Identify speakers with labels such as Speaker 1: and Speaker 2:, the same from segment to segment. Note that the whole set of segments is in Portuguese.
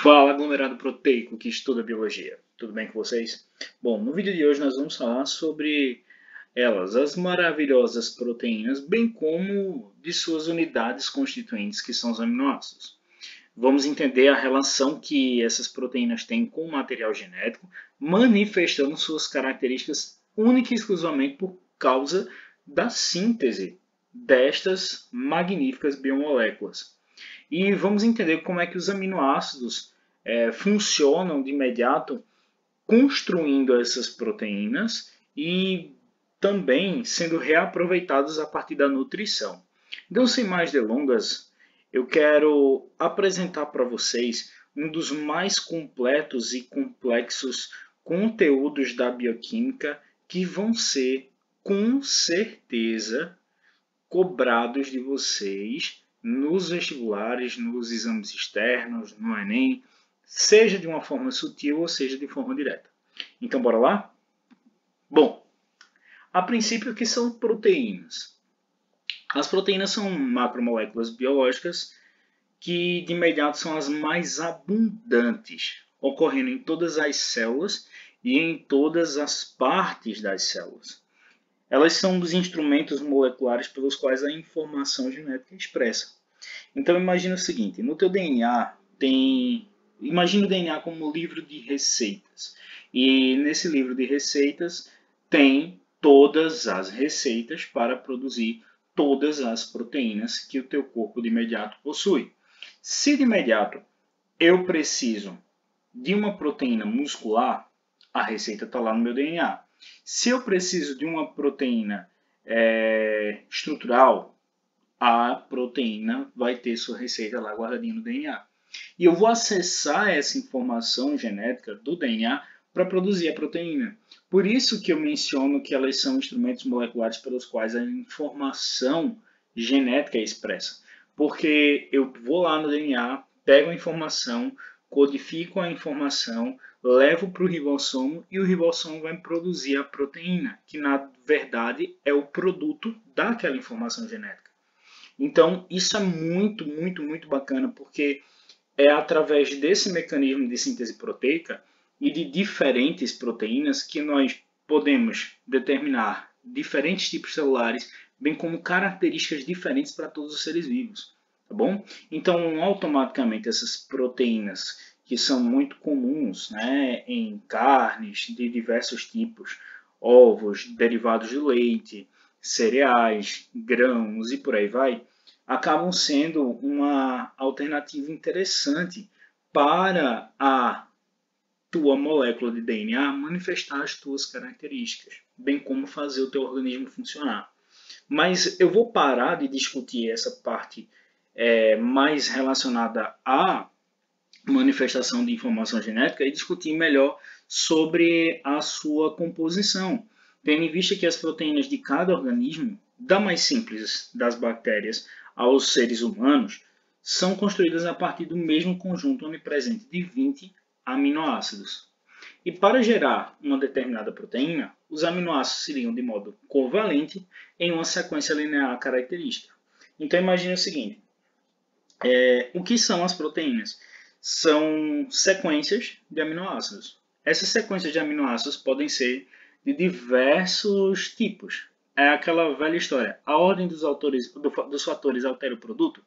Speaker 1: Fala, aglomerado proteico que estuda biologia. Tudo bem com vocês? Bom, no vídeo de hoje nós vamos falar sobre elas, as maravilhosas proteínas, bem como de suas unidades constituintes, que são os aminoácidos. Vamos entender a relação que essas proteínas têm com o material genético, manifestando suas características única e exclusivamente por causa da síntese destas magníficas biomoléculas. E vamos entender como é que os aminoácidos funcionam de imediato construindo essas proteínas e também sendo reaproveitados a partir da nutrição. Então, sem mais delongas, eu quero apresentar para vocês um dos mais completos e complexos conteúdos da bioquímica que vão ser, com certeza, cobrados de vocês nos vestibulares, nos exames externos, no Enem, seja de uma forma sutil ou seja de forma direta. Então, bora lá? Bom, a princípio, o que são proteínas? As proteínas são macromoléculas biológicas que, de imediato, são as mais abundantes, ocorrendo em todas as células e em todas as partes das células. Elas são dos instrumentos moleculares pelos quais a informação genética é expressa. Então imagine o seguinte, no teu DNA imagine o DNA como um livro de receitas. E nesse livro de receitas tem todas as receitas para produzir todas as proteínas que o teu corpo de imediato possui. Se de imediato eu preciso de uma proteína muscular, a receita está lá no meu DNA. Se eu preciso de uma proteína estrutural, a proteína vai ter sua receita lá guardadinha no DNA. E eu vou acessar essa informação genética do DNA para produzir a proteína. Por isso que eu menciono que elas são instrumentos moleculares pelos quais a informação genética é expressa. Porque eu vou lá no DNA, pego a informação, codifico a informação, levo para o ribossomo e o ribossomo vai produzir a proteína, que na verdade é o produto daquela informação genética. Então, isso é muito, muito, muito bacana, porque é através desse mecanismo de síntese proteica e de diferentes proteínas que nós podemos determinar diferentes tipos celulares, bem como características diferentes para todos os seres vivos. Tá bom? Então, automaticamente, essas proteínas que são muito comuns, né, em carnes de diversos tipos, ovos, derivados de leite, cereais, grãos e por aí vai, acabam sendo uma alternativa interessante para a tua molécula de DNA manifestar as tuas características, bem como fazer o teu organismo funcionar. Mas eu vou parar de discutir essa parte mais relacionada à manifestação de informação genética e discutir melhor sobre a sua composição, tendo em vista que as proteínas de cada organismo, da mais simples das bactérias aos seres humanos, são construídas a partir do mesmo conjunto onipresente de 20 aminoácidos. E para gerar uma determinada proteína, os aminoácidos seriam de modo covalente em uma sequência linear característica. Então imagine o seguinte, o que são as proteínas? São sequências de aminoácidos. Essas sequências de aminoácidos podem ser de diversos tipos. É aquela velha história. A ordem dos fatores altera o produto?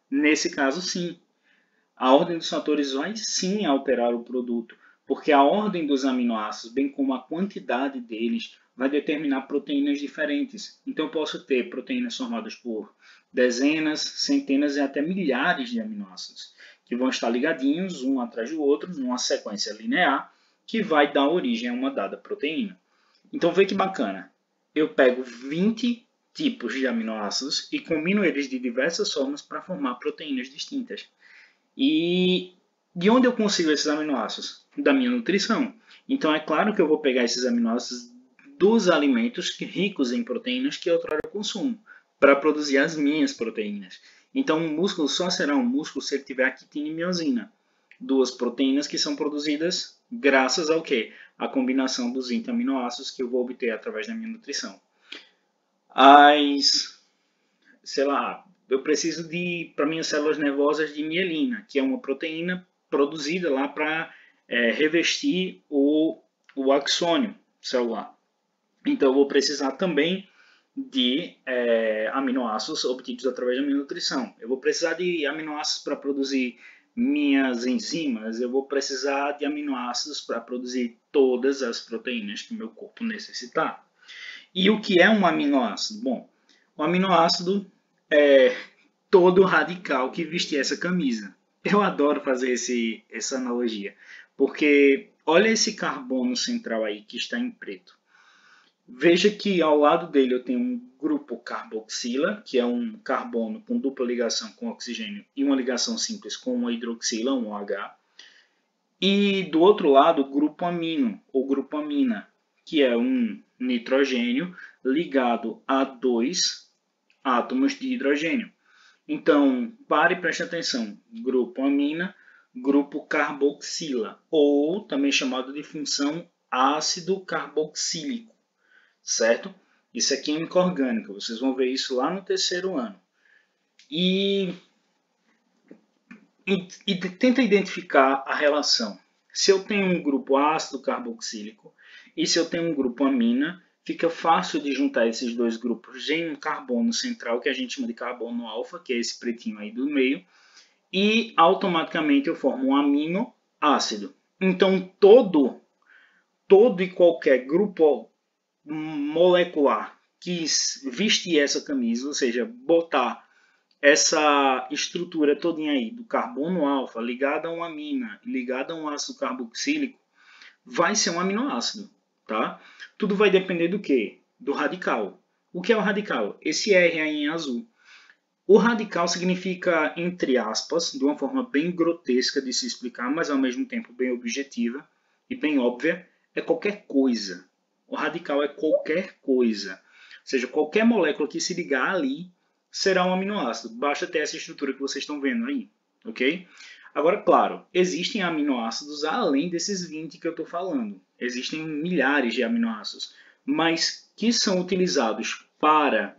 Speaker 1: Nesse caso, sim. A ordem dos fatores vai sim alterar o produto, porque a ordem dos aminoácidos, bem como a quantidade deles, vai determinar proteínas diferentes. Então, eu posso ter proteínas formadas por dezenas, centenas e até milhares de aminoácidos, que vão estar ligadinhos um atrás do outro, numa sequência linear, que vai dar origem a uma dada proteína. Então, vê que bacana. Eu pego 20 tipos de aminoácidos e combino eles de diversas formas para formar proteínas distintas. E de onde eu consigo esses aminoácidos? Da minha nutrição. Então, é claro que eu vou pegar esses aminoácidos dos alimentos ricos em proteínas que outrora eu consumo, para produzir as minhas proteínas. Então, um músculo só será um músculo se ele tiver a quitina e miosina, duas proteínas que são produzidas graças ao quê? A combinação dos 20 aminoácidos que eu vou obter através da minha nutrição. Eu preciso para minhas células nervosas de mielina, que é uma proteína produzida lá para revestir o axônio celular. Então, eu vou precisar também de aminoácidos obtidos através da minha nutrição. Eu vou precisar de aminoácidos para produzir minhas enzimas, eu vou precisar de aminoácidos para produzir todas as proteínas que meu corpo necessitar. E o que é um aminoácido? Bom, o aminoácido é todo radical que vestir essa camisa. Eu adoro fazer essa analogia, porque olha esse carbono central aí que está em preto. Veja que ao lado dele eu tenho um grupo carboxila, que é um carbono com dupla ligação com oxigênio e uma ligação simples com uma hidroxila, um OH. E do outro lado, o grupo amino, ou grupo amina, que é um nitrogênio ligado a 2 átomos de hidrogênio. Então, pare e preste atenção. Grupo amina, grupo carboxila, ou também chamado de função ácido carboxílico. Certo? Isso é química orgânica, vocês vão ver isso lá no terceiro ano. E tenta identificar a relação. Se eu tenho um grupo ácido carboxílico e se eu tenho um grupo amina, fica fácil de juntar esses dois grupos em um carbono central, que a gente chama de carbono alfa, que é esse pretinho aí do meio, e automaticamente eu formo um aminoácido. Então, todo e qualquer grupo molecular que vestir essa camisa, ou seja, botar essa estrutura todinha aí do carbono alfa ligada a uma amina, ligada a um ácido carboxílico, vai ser um aminoácido, tá? Tudo vai depender do quê? Do radical. O que é o radical? Esse R aí em azul. O radical significa, entre aspas, de uma forma bem grotesca de se explicar, mas ao mesmo tempo bem objetiva e bem óbvia, é qualquer coisa. O radical é qualquer coisa. Ou seja, qualquer molécula que se ligar ali será um aminoácido. Basta ter essa estrutura que vocês estão vendo aí. Ok? Agora, claro, existem aminoácidos além desses 20 que eu estou falando. Existem milhares de aminoácidos, mas que são utilizados para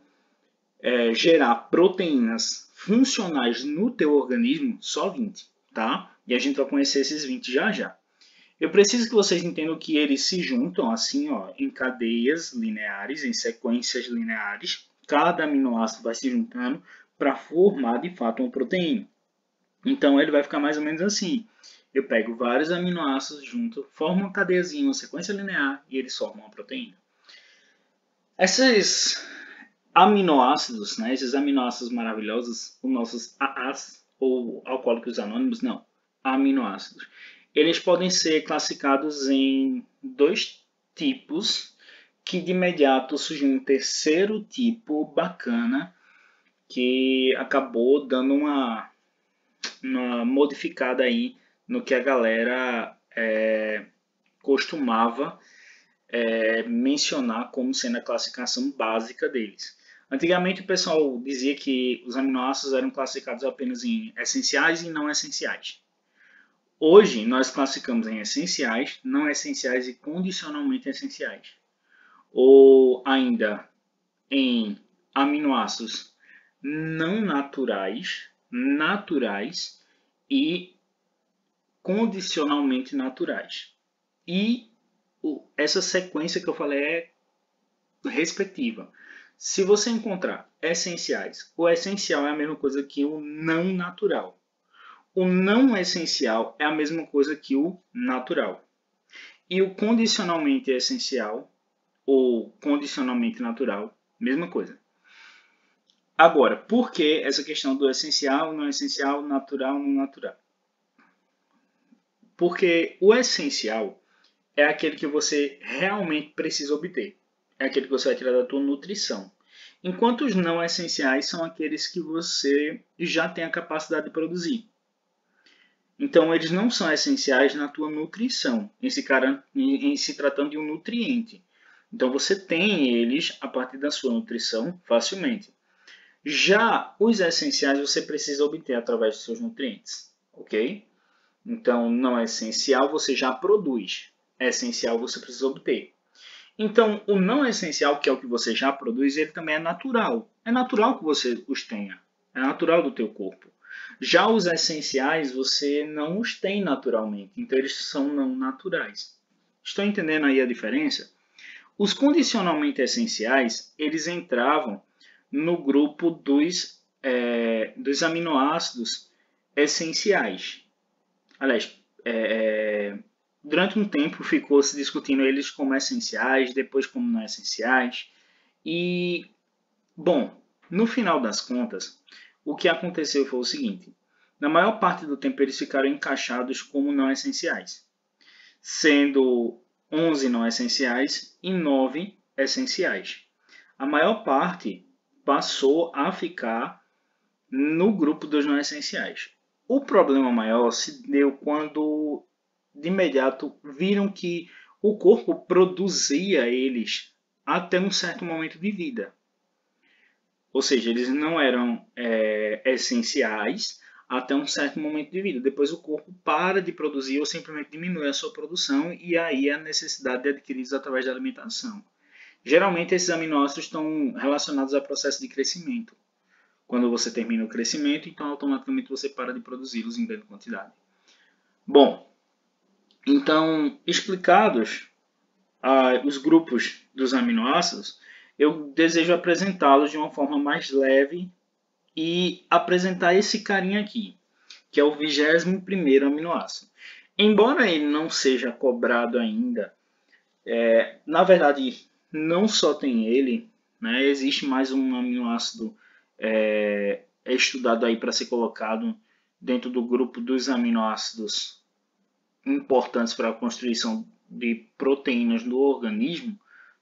Speaker 1: gerar proteínas funcionais no teu organismo, só 20. Tá? E a gente vai conhecer esses 20 já já. Eu preciso que vocês entendam que eles se juntam assim, ó, em cadeias lineares, em sequências lineares. Cada aminoácido vai se juntando para formar, de fato, uma proteína. Então, ele vai ficar mais ou menos assim. Eu pego vários aminoácidos junto, formo uma cadeiazinha, uma sequência linear, e eles formam uma proteína. Esses aminoácidos, né, esses aminoácidos maravilhosos, os nossos AAs, ou alcoólicos anônimos, não, aminoácidos. Eles podem ser classificados em dois tipos, que de imediato surgiu um terceiro tipo bacana, que acabou dando uma modificada aí no que a galera costumava mencionar como sendo a classificação básica deles. Antigamente o pessoal dizia que os aminoácidos eram classificados apenas em essenciais e não essenciais. Hoje, nós classificamos em essenciais, não essenciais e condicionalmente essenciais. Ou ainda em aminoácidos não naturais, naturais e condicionalmente naturais. E essa sequência que eu falei é respectiva. Se você encontrar essenciais, o essencial é a mesma coisa que o não natural. O não essencial é a mesma coisa que o natural. E o condicionalmente essencial ou condicionalmente natural, mesma coisa. Agora, por que essa questão do essencial, não essencial, natural, não natural? Porque o essencial é aquele que você realmente precisa obter. É aquele que você vai tirar da tua nutrição. Enquanto os não essenciais são aqueles que você já tem a capacidade de produzir. Então, eles não são essenciais na tua nutrição, em se tratando de um nutriente. Então, você tem eles a partir da sua nutrição facilmente. Já os essenciais você precisa obter através dos seus nutrientes, ok? Então, não é essencial, você já produz. É essencial, você precisa obter. Então, o não essencial, que é o que você já produz, ele também é natural. É natural que você os tenha. É natural do teu corpo. Já os essenciais você não os tem naturalmente, então eles são não naturais. Estão entendendo aí a diferença? Os condicionalmente essenciais, eles entravam no grupo dos aminoácidos essenciais. Aliás, durante um tempo ficou se discutindo eles como essenciais, depois como não essenciais. E, bom, no final das contas, o que aconteceu foi o seguinte. Na maior parte do tempo eles ficaram encaixados como não essenciais, sendo 11 não essenciais e 9 essenciais. A maior parte passou a ficar no grupo dos não essenciais. O problema maior se deu quando, de imediato, viram que o corpo produzia eles até um certo momento de vida. Ou seja, eles não eram essenciais até um certo momento de vida. Depois o corpo para de produzir ou simplesmente diminui a sua produção e aí a necessidade de adquiri-los através da alimentação. Geralmente esses aminoácidos estão relacionados ao processo de crescimento. Quando você termina o crescimento, então automaticamente você para de produzi-los em grande quantidade. Bom, então explicados os grupos dos aminoácidos, eu desejo apresentá-los de uma forma mais leve e apresentar esse carinha aqui, que é o 21º aminoácido. Embora ele não seja cobrado ainda, na verdade não só tem ele, né, existe mais um aminoácido estudado aí para ser colocado dentro do grupo dos aminoácidos importantes para a constituição de proteínas no organismo,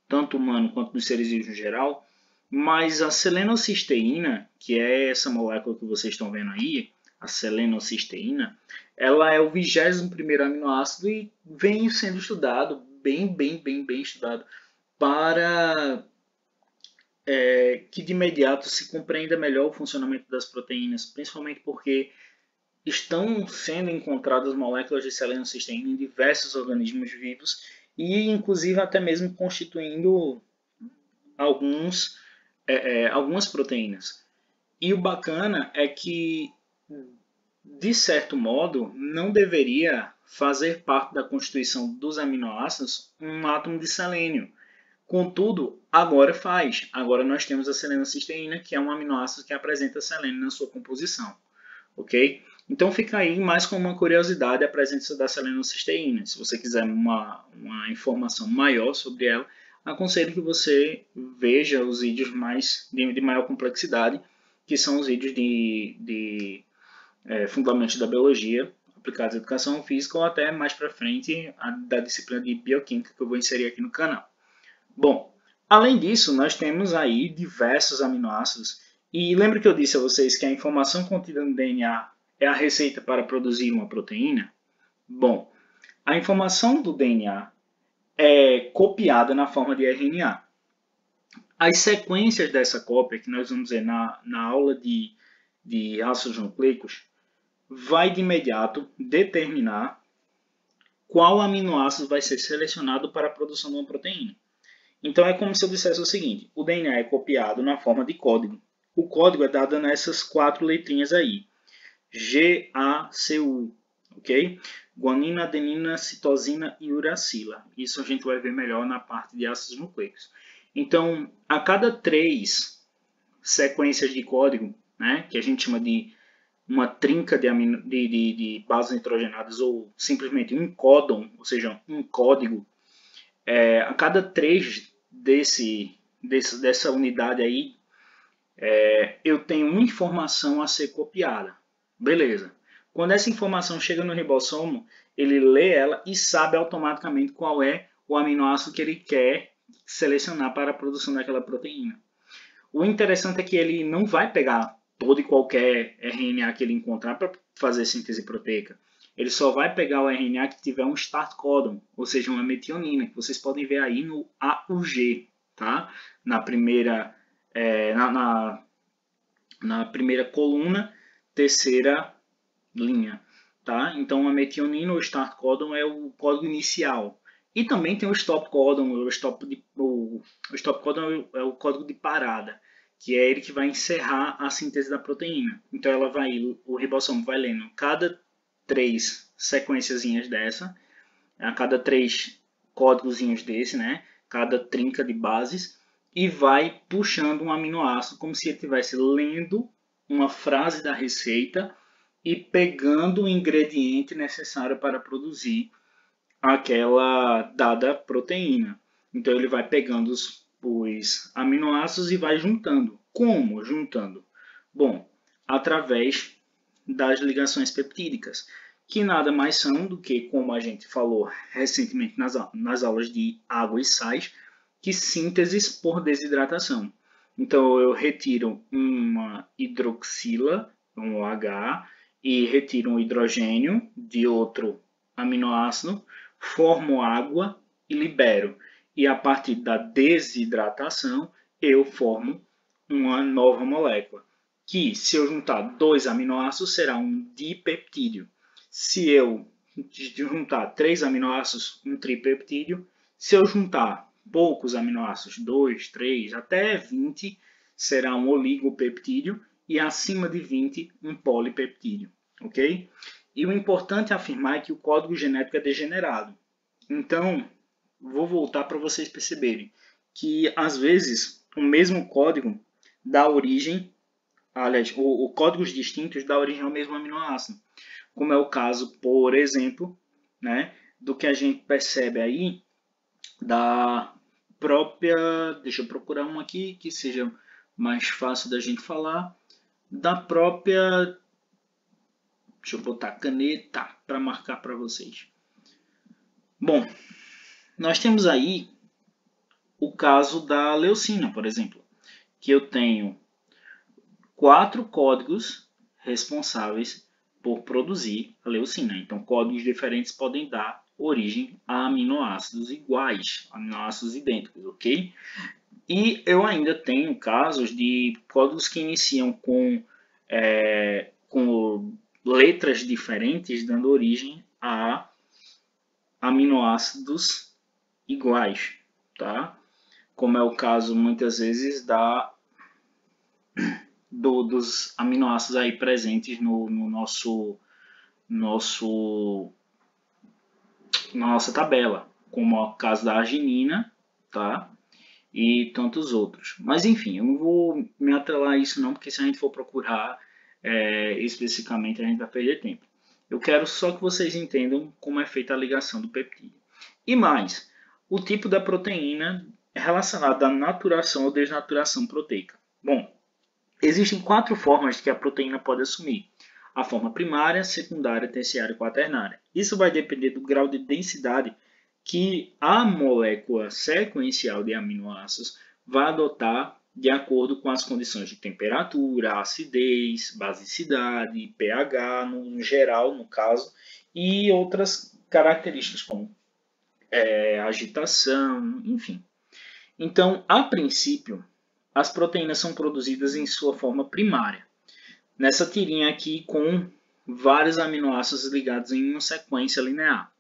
Speaker 1: tanto humano quanto dos seres vivos em geral, mas a selenocisteína, que é essa molécula que vocês estão vendo aí, a selenocisteína, ela é o 21º aminoácido e vem sendo estudado, bem estudado, para que de imediato se compreenda melhor o funcionamento das proteínas, principalmente porque estão sendo encontradas moléculas de selenocisteína em diversos organismos vivos e inclusive até mesmo constituindo algumas proteínas. E o bacana é que, de certo modo, não deveria fazer parte da constituição dos aminoácidos um átomo de selênio. Contudo, agora faz. Agora nós temos a selenocisteína, que é um aminoácido que apresenta selênio na sua composição. Ok? Então fica aí mais como uma curiosidade a presença da selenocisteína. Se você quiser uma informação maior sobre ela, aconselho que você veja os vídeos de maior complexidade, que são os vídeos de fundamentos da biologia aplicados à educação física ou até mais para frente da disciplina de bioquímica que eu vou inserir aqui no canal. Bom, além disso, nós temos aí diversos aminoácidos e lembra que eu disse a vocês que a informação contida no DNA é a receita para produzir uma proteína? Bom, a informação do DNA é copiada na forma de RNA. As sequências dessa cópia, que nós vamos ver na aula de ácidos nucleicos, vai de imediato determinar qual aminoácido vai ser selecionado para a produção de uma proteína. Então é como se eu dissesse o seguinte, o DNA é copiado na forma de código. O código é dado nessas 4 letrinhas aí. GACU, ok? Guanina, adenina, citosina e uracila. Isso a gente vai ver melhor na parte de ácidos nucleicos. Então, a cada 3 sequências de código, né, que a gente chama de uma trinca de bases nitrogenadas ou simplesmente um códon, ou seja, um código, a cada 3 dessa unidade aí, eu tenho uma informação a ser copiada. Beleza. Quando essa informação chega no ribossomo, ele lê ela e sabe automaticamente qual é o aminoácido que ele quer selecionar para a produção daquela proteína. O interessante é que ele não vai pegar todo e qualquer RNA que ele encontrar para fazer síntese proteica. Ele só vai pegar o RNA que tiver um start codon, ou seja, uma metionina, que vocês podem ver aí no AUG, tá? Na primeira coluna, terceira linha, tá? Então a metionina ou start codon é o código inicial. E também tem o stop codon, o stop codon é o código de parada, que é ele que vai encerrar a síntese da proteína. Então o ribossomo vai lendo cada 3 sequenciazinhas dessa, a cada 3 códigozinhos desse, né? Cada trinca de bases, e vai puxando um aminoácido como se ele estivesse lendo uma frase da receita e pegando o ingrediente necessário para produzir aquela dada proteína. Então ele vai pegando os aminoácidos e vai juntando. Como juntando? Bom, através das ligações peptídicas, que nada mais são do que, como a gente falou recentemente nas aulas de água e sais, que sínteses por desidratação. Então eu retiro uma hidroxila, um OH, e retiro um hidrogênio de outro aminoácido, formo água e libero. E a partir da desidratação, eu formo uma nova molécula, que se eu juntar 2 aminoácidos, será um dipeptídeo. Se eu juntar 3 aminoácidos, um tripeptídeo. Se eu juntar poucos aminoácidos, 2, 3, até 20, será um oligopeptídeo. E acima de 20, um polipeptídeo. Ok? E o importante é afirmar que o código genético é degenerado. Então, vou voltar para vocês perceberem que, às vezes, o mesmo código dá origem, aliás, códigos distintos dá origem ao mesmo aminoácido. Como é o caso, por exemplo, né, do que a gente percebe aí da própria... Deixa eu procurar um aqui que seja mais fácil da gente falar. Da própria... Deixa eu botar caneta para marcar para vocês. Bom, nós temos aí o caso da leucina, por exemplo, que eu tenho 4 códigos responsáveis por produzir a leucina. Então, códigos diferentes podem dar origem a aminoácidos iguais, aminoácidos idênticos, ok? E eu ainda tenho casos de códigos que iniciam com letras diferentes, dando origem a aminoácidos iguais, tá? Como é o caso, muitas vezes, dos aminoácidos aí presentes na nossa tabela, como é o caso da arginina, tá? E tantos outros. Mas, enfim, eu não vou me atrelar a isso não, porque se a gente for procurar especificamente, a gente vai perder tempo. Eu quero só que vocês entendam como é feita a ligação do peptídeo. E mais, o tipo da proteína relacionado à naturação ou desnaturação proteica. Bom, existem 4 formas que a proteína pode assumir. A forma primária, secundária, terciária e quaternária. Isso vai depender do grau de densidade que a molécula sequencial de aminoácidos vai adotar de acordo com as condições de temperatura, acidez, basicidade, pH, no geral, no caso, e outras características como agitação, enfim. Então, a princípio, as proteínas são produzidas em sua forma primária. Nessa tirinha aqui com vários aminoácidos ligados em uma sequência linear.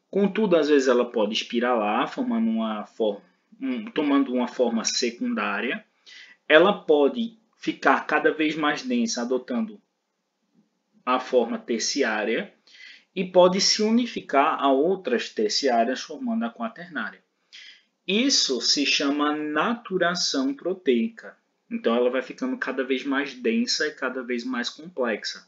Speaker 1: Contudo, às vezes ela pode espiralar, tomando uma forma secundária. Ela pode ficar cada vez mais densa, adotando a forma terciária, e pode se unificar a outras terciárias, formando a quaternária. Isso se chama naturação proteica. Então ela vai ficando cada vez mais densa e cada vez mais complexa.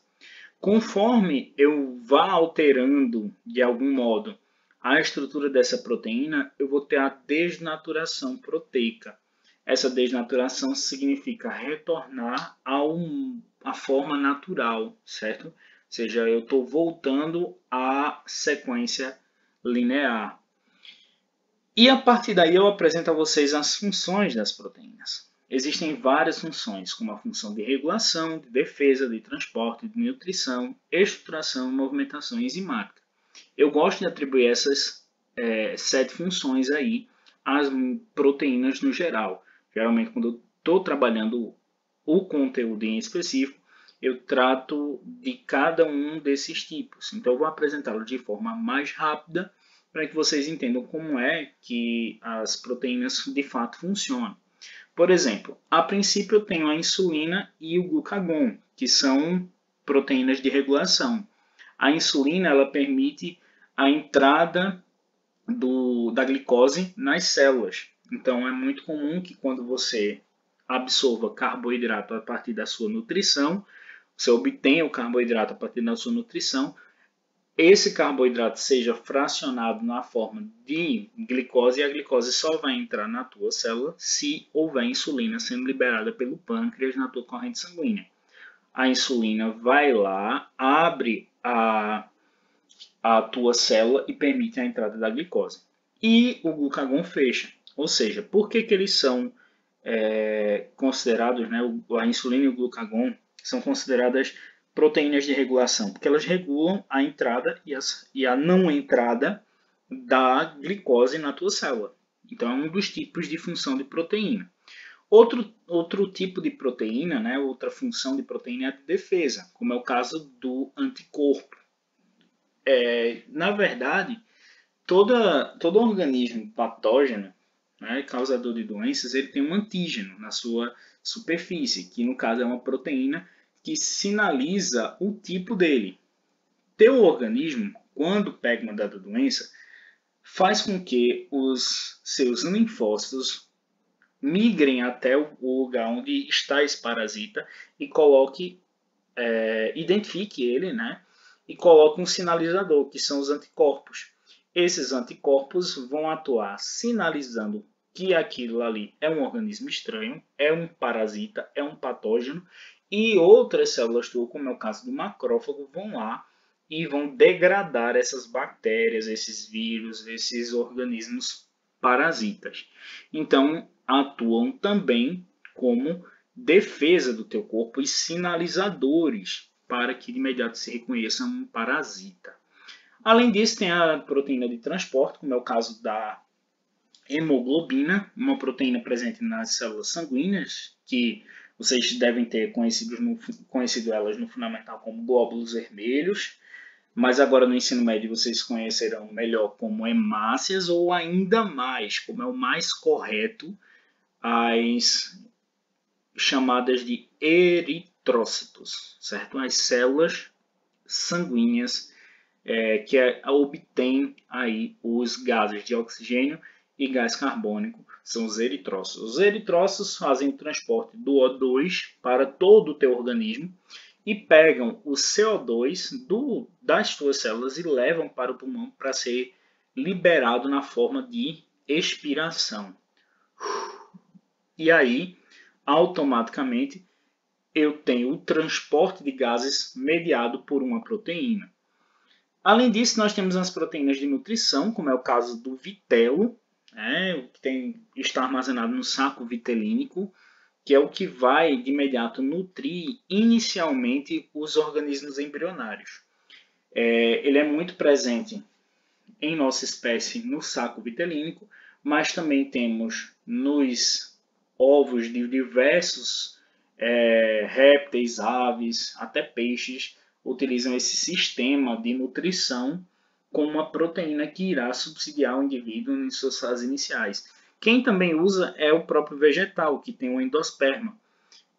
Speaker 1: Conforme eu vá alterando, de algum modo, a estrutura dessa proteína, eu vou ter a desnaturação proteica. Essa desnaturação significa retornar à forma natural, certo? Ou seja, eu estou voltando à sequência linear. E a partir daí eu apresento a vocês as funções das proteínas. Existem várias funções, como a função de regulação, de defesa, de transporte, de nutrição, estruturação, movimentação enzimática. Eu gosto de atribuir essas 7 funções aí às proteínas no geral. Geralmente, quando eu estou trabalhando o conteúdo em específico, eu trato de cada um desses tipos. Então, eu vou apresentá-lo de forma mais rápida para que vocês entendam como é que as proteínas de fato funcionam. Por exemplo, a princípio eu tenho a insulina e o glucagon, que são proteínas de regulação. A insulina ela permite a entrada da glicose nas células. Então é muito comum que quando você absorva carboidrato a partir da sua nutrição, você obtenha o carboidrato a partir da sua nutrição, esse carboidrato seja fracionado na forma de glicose e a glicose só vai entrar na tua célula se houver insulina sendo liberada pelo pâncreas na tua corrente sanguínea. A insulina vai lá, abre a tua célula e permite a entrada da glicose. E o glucagon fecha. Ou seja, por que eles são considerados, né, a insulina e o glucagon são consideradas proteínas de regulação? Porque elas regulam a entrada e a não entrada da glicose na tua célula. Então é um dos tipos de função de proteína. Outro tipo de proteína, né, outra função de proteína é a de defesa, como é o caso do anticorpo. Na verdade, todo organismo patógeno, né, causador de doenças, ele tem um antígeno na sua superfície, que no caso é uma proteína que sinaliza o tipo dele. Teu organismo, quando pega uma dada doença, faz com que os seus linfócitos migrem até o lugar onde está esse parasita e identifique ele, né? E coloque um sinalizador, que são os anticorpos. Esses anticorpos vão atuar sinalizando que aquilo ali é um organismo estranho, é um parasita, é um patógeno, e outras células tuas, como é o caso do macrófago, vão lá e vão degradar essas bactérias, esses vírus, esses organismos parasitas. Então, atuam também como defesa do teu corpo e sinalizadores para que de imediato se reconheça um parasita. Além disso, tem a proteína de transporte, como é o caso da hemoglobina, uma proteína presente nas células sanguíneas, que vocês devem ter conhecido elas no fundamental como glóbulos vermelhos, mas agora no ensino médio vocês conhecerão melhor como hemácias ou ainda mais, como é o mais correto, as chamadas de eritrócitos, certo? As células sanguíneas que obtêm aí os gases de oxigênio e gás carbônico, são os eritrócitos. Os eritrócitos fazem o transporte do O2 para todo o teu organismo e pegam o CO2 das tuas células e levam para o pulmão para ser liberado na forma de expiração. E aí, automaticamente, eu tenho o transporte de gases mediado por uma proteína. Além disso, nós temos as proteínas de nutrição, como é o caso do vitelo, que está armazenado no saco vitelínico, que é o que vai de imediato nutrir inicialmente os organismos embrionários. Ele é muito presente em nossa espécie no saco vitelínico, mas também temos nos ovos de diversos répteis, aves, até peixes, utilizam esse sistema de nutrição com uma proteína que irá subsidiar o indivíduo em suas fases iniciais. Quem também usa é o próprio vegetal, que tem o endosperma,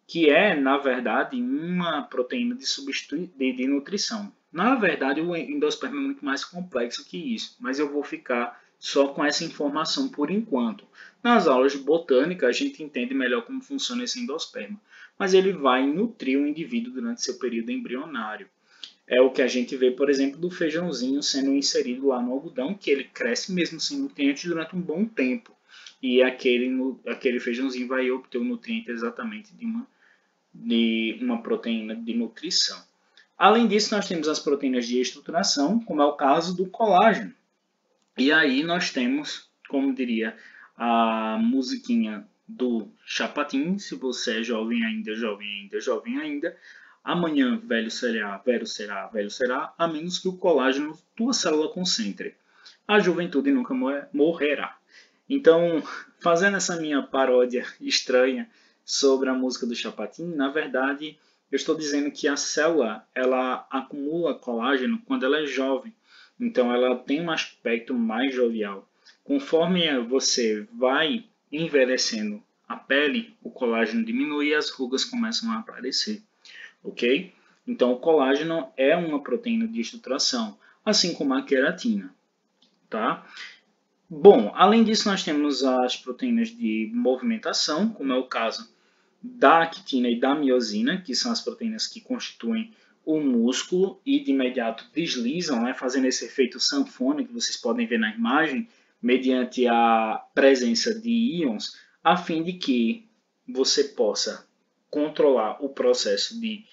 Speaker 1: que é, na verdade, uma proteína de nutrição. Na verdade, o endosperma é muito mais complexo que isso, mas eu vou ficar só com essa informação por enquanto. Nas aulas de botânica, a gente entende melhor como funciona esse endosperma, mas ele vai nutrir o indivíduo durante seu período embrionário. É o que a gente vê, por exemplo, do feijãozinho sendo inserido lá no algodão, que ele cresce mesmo sem nutrientes durante um bom tempo. E aquele feijãozinho vai obter o nutriente exatamente de uma proteína de nutrição. Além disso, nós temos as proteínas de estruturação, como é o caso do colágeno. E aí nós temos, como diria a musiquinha do Chapatin, se você é jovem ainda, jovem ainda, jovem ainda, amanhã velho será, velho será, velho será, a menos que o colágeno tua célula concentre. A juventude nunca morrerá. Então, fazendo essa minha paródia estranha sobre a música do Chapatin, na verdade, eu estou dizendo que a célula ela acumula colágeno quando ela é jovem. Então, ela tem um aspecto mais jovial. Conforme você vai envelhecendo a pele, o colágeno diminui e as rugas começam a aparecer, ok? Então, o colágeno é uma proteína de estruturação, assim como a queratina, tá? Bom, além disso, nós temos as proteínas de movimentação, como é o caso da actina e da miosina, que são as proteínas que constituem o músculo e de imediato deslizam, né, fazendo esse efeito sanfona que vocês podem ver na imagem, mediante a presença de íons, a fim de que você possa controlar o processo de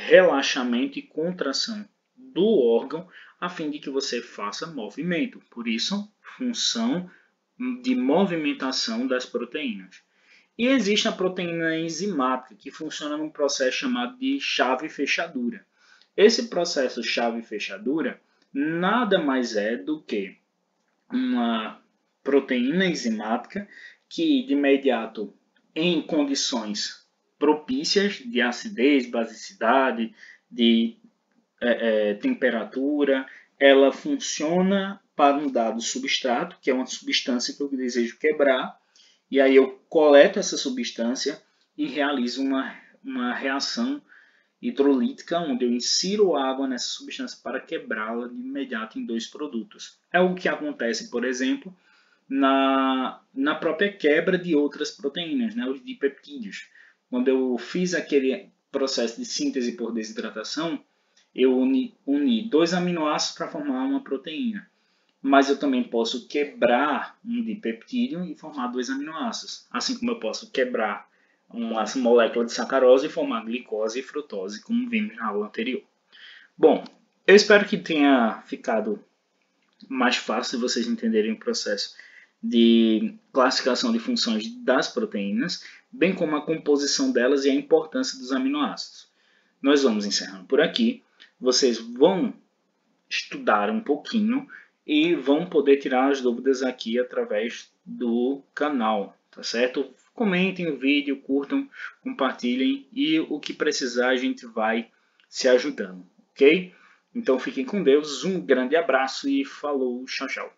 Speaker 1: relaxamento e contração do órgão, a fim de que você faça movimento. Por isso, função de movimentação das proteínas. E existe a proteína enzimática, que funciona num processo chamado de chave-fechadura. Esse processo chave-fechadura nada mais é do que uma proteína enzimática que, de imediato, em condições propícias de acidez, basicidade, de temperatura, ela funciona para um dado substrato, que é uma substância que eu desejo quebrar, e aí eu coleto essa substância e realizo uma reação hidrolítica, onde eu insiro água nessa substância para quebrá-la de imediato em dois produtos. É o que acontece, por exemplo, na própria quebra de outras proteínas, né, os dipeptídeos. Quando eu fiz aquele processo de síntese por desidratação, eu uni dois aminoácidos para formar uma proteína. Mas eu também posso quebrar um dipeptídeo e formar dois aminoácidos. Assim como eu posso quebrar uma molécula de sacarose e formar glicose e frutose, como vimos na aula anterior. Bom, eu espero que tenha ficado mais fácil vocês entenderem o processo de classificação de funções das proteínas, bem como a composição delas e a importância dos aminoácidos. Nós vamos encerrando por aqui. Vocês vão estudar um pouquinho e vão poder tirar as dúvidas aqui através do canal, tá certo? Comentem o vídeo, curtam, compartilhem e o que precisar a gente vai se ajudando, ok? Então fiquem com Deus, um grande abraço e falou, tchau, tchau.